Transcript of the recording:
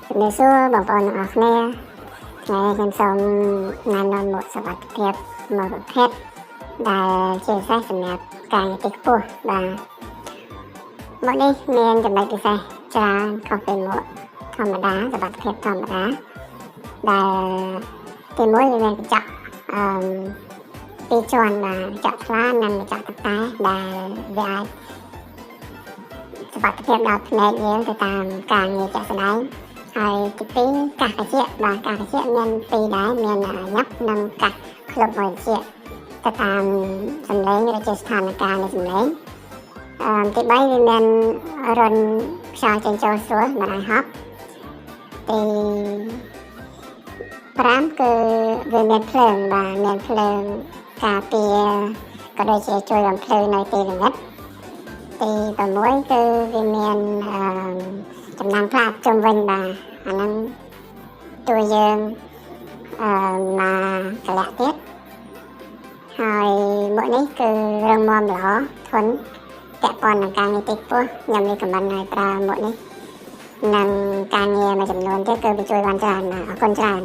Để xưaបងប្អូនទាំងអស់គ្នាថ្ងៃខ្ញុំសូមណែនាំមុខសុខភាពមួយប្រភេទដែលជាពិសេសសម្រាប់ការងារទីខ្ពស់បាទមុខនេះមានចំណុចពិសេសច្រើនខុសពីមុខធម្មតាសុខភាពធម្មតាដែលទីមួយវាមានកញ្ចក់ពីរជាន់បាទកញ្ចក់ថ្លានិងកញ្ចក់ទឹកតែដែលវាអាចសុខភាពដល់ភ្នែកយើងទៅតាមការងារជាក់ស្ដែងហើយទីពីរកាសត្រជាក់បាទកាសត្រជាក់មានពីរដែរមានញឹកនិងកាសក្លុបមួយត្រជាក់ទៅតាមសម្លេងឬជាស្ថានភាពនៃសម្លេងទី3វាមានរុនខ្យល់ចេញចូលស្រួលមិនឲ្យហប់ទី5គឺវាមានភ្លើងបាទមានភ្លើងការពារក៏ដូចជាជួយបំភ្លឺនៅទីល្ងាចទី6គឺវាមានចំណាំងផ្លាកជុំវិញបាទអាហ្នឹងជួយយើងមកកលាក់ទៀតហើយមុខនេះគឺរឹងមាំល្អធន់ពាក់ព័ន្ធនឹងការងារទីខ្ពស់ខ្ញុំមានខមមិនឲ្យប្រើមុខនេះនិងការងារមួយចំនួនទៀតគឺវាជួយបានច្រើនអរគុណច្រើន